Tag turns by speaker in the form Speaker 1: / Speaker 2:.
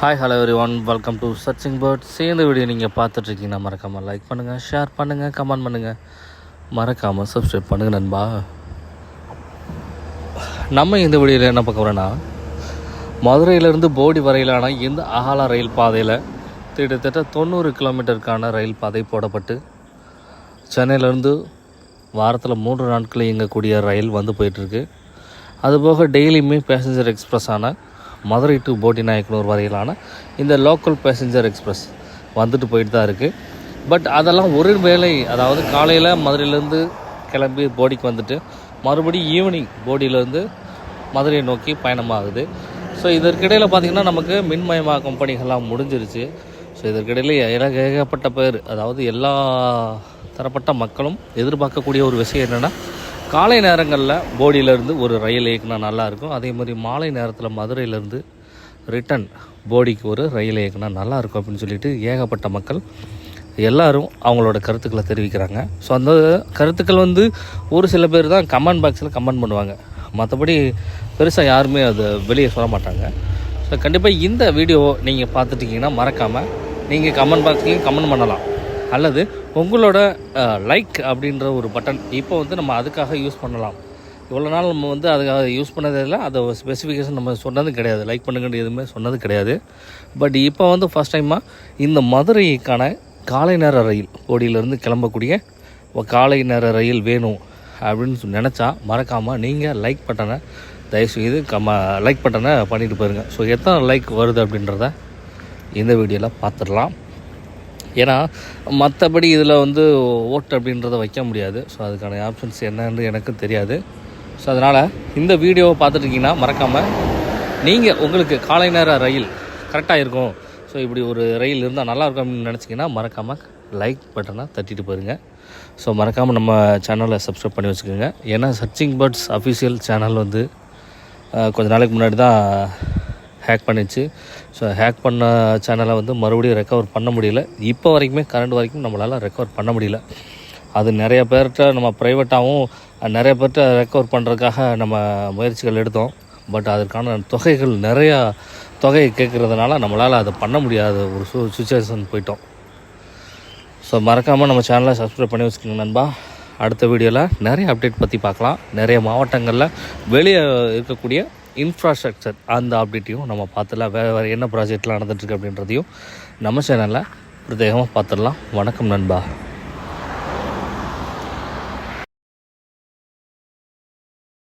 Speaker 1: Hi hello every one, welcome to searching birds. இந்த video நீங்கள் பார்த்துட்ருக்கீங்கன்னா மறக்காமல் லைக் பண்ணுங்கள், ஷேர் பண்ணுங்கள், கமெண்ட் பண்ணுங்கள், மறக்காமல் சப்ஸ்கிரைப் பண்ணுங்கள் நண்பா. நம்ம இந்த வீடியோவில் என்ன பார்க்க போகிறோன்னா, மதுரையிலேருந்து போடி வரையிலான இந்த அகல ரயில் பாதையில் கிட்டத்தட்ட 90 கிலோமீட்டருக்கான ரயில் பாதை போடப்பட்டு சென்னையிலேருந்து வாரத்தில் 3 நாட்கள் இயங்கக்கூடிய ரயில் வந்து போயிட்டுருக்கு. அதுபோக டெய்லியுமே பேசஞ்சர் எக்ஸ்பிரஸான மதுரை டு போடி நாயக்கனூர் வரையிலான இந்த லோக்கல் பேசஞ்சர் எக்ஸ்பிரஸ் வந்துட்டு போயிட்டு தான் இருக்குது. பட் அதெல்லாம் ஒரு வேளை, அதாவது காலையில் மதுரையிலேருந்து கிளம்பி போடிக்கு வந்துட்டு மறுபடியும் ஈவினிங் போடியிலேருந்து மதுரையை நோக்கி பயணமாகுது. ஸோ இதற்கிடையில் பார்த்திங்கன்னா நமக்கு மின்மயமாக்கும் பணிகள்லாம் முடிஞ்சிருச்சு. ஸோ இதற்கிடையில் ஏகப்பட்ட பேர், அதாவது எல்லா தரப்பட்ட மக்களும் எதிர்பார்க்கக்கூடிய ஒரு விஷயம் என்னென்னா, காலை நேரங்களில் போடியிலேருந்து ஒரு ரயில் இயக்குனா நல்லாயிருக்கும். அதே மாதிரி மாலை நேரத்தில் மதுரையிலேருந்து ரிட்டன் போடிக்கு ஒரு ரயில் இயக்குனா நல்லாயிருக்கும் அப்படின்னு சொல்லிட்டு ஏகப்பட்ட மக்கள் எல்லோரும் அவங்களோட கருத்துக்களை தெரிவிக்கிறாங்க. ஸோ அந்த கருத்துக்கள் ஒரு சில பேர் தான் கமெண்ட் பாக்ஸில் கமெண்ட் பண்ணுவாங்க, மற்றபடி பெருசாக யாருமே அதை வெளியே சொல்ல மாட்டாங்க. ஸோ கண்டிப்பாக இந்த வீடியோ நீங்கள் பார்த்துட்டிங்கன்னா மறக்காமல் நீங்கள் கமெண்ட் பாக்ஸ்லேயும் கமெண்ட் பண்ணலாம், அல்லது உங்களோட லைக் அப்படின்ற ஒரு பட்டன் இப்போ நம்ம அதுக்காக யூஸ் பண்ணலாம். இவ்வளோ நாள் நம்ம அதுக்காக யூஸ் பண்ணதில்லை, அதை ஸ்பெசிஃபிகேஷன் நம்ம சொன்னது கிடையாது, லைக் பண்ணுங்கன்னு எதுவுமே சொன்னது கிடையாது. பட் இப்போ ஃபஸ்ட் டைமாக இந்த மதுரைக்கான காலை நேர ரயில், போடியிலேருந்து கிளம்பக்கூடிய காலை நேர ரயில் வேணும் அப்படின்னு நினச்சா மறக்காமல் நீங்கள் லைக் பட்டனை தயவுசெய்து லைக் பட்டனை பண்ணிட்டு போயிருங்க. ஸோ எத்தனை லைக் வருது அப்படின்றத இந்த வீடியோவில் பார்த்துடலாம். ஏன்னா மற்றபடி இதில் ஓட்டு அப்படின்றத வைக்க முடியாது. ஸோ அதுக்கான ஆப்ஷன்ஸ் என்னன்னு எனக்கு தெரியாது. ஸோ அதனால் இந்த வீடியோவை பார்த்துட்ருக்கீங்கன்னா மறக்காமல் நீங்கள் உங்களுக்கு காலை நேர ரயில் கரெக்டாக இருக்கும், ஸோ இப்படி ஒரு ரயில் இருந்தால் நல்லாயிருக்கும் அப்படின்னு நினச்சிங்கன்னா மறக்காமல் லைக் பட்டனை தட்டிட்டு போயிருங்க. ஸோ மறக்காமல் நம்ம சேனலை சப்ஸ்கிரைப் பண்ணி வச்சுக்கோங்க. ஏன்னா சர்ச்சிங் பேர்ட்ஸ் அஃபிஷியல் சேனல் கொஞ்ச நாளைக்கு முன்னாடி தான் ஹேக் பண்ணிச்சு. ஸோ ஹேக் பண்ண சேனலை மறுபடியும் ரெக்கவர் பண்ண முடியல. இப்போ வரைக்குமே கரண்ட் வரைக்கும் நம்மளால் ரெக்கவர் பண்ண முடியல. அது நிறைய பேர்கிட்ட நம்ம ப்ரைவேட்டாகவும் நிறைய பேர்கிட்ட ரெக்கவர் பண்ணுறதுக்காக நம்ம முயற்சிகள் எடுத்தோம். பட் அதற்கான தொகைகள் நிறையா தொகையை கேட்குறதுனால நம்மளால் அதை பண்ண முடியாத ஒரு சுச்சுவேஷன் போயிட்டோம். ஸோ மறக்காமல் நம்ம சேனலை சப்ஸ்கிரைப் பண்ணி வச்சுக்கோங்க நண்பா. அடுத்த வீடியோவில் நிறைய அப்டேட் பற்றி பார்க்கலாம். நிறைய மாவட்டங்களில் வெளியே இருக்கக்கூடிய இன்ஃப்ராஸ்ட்ரக்சர் அந்த அப்டேட்டையும் நம்ம பார்த்துடலாம். வேறு என்ன ப்ராஜெக்ட்லாம் நடந்துகிட்ருக்கு அப்படின்றதையும் நம்ம சேனலில் பிரத்யேகமாக பார்த்துடலாம். வணக்கம் நண்பா.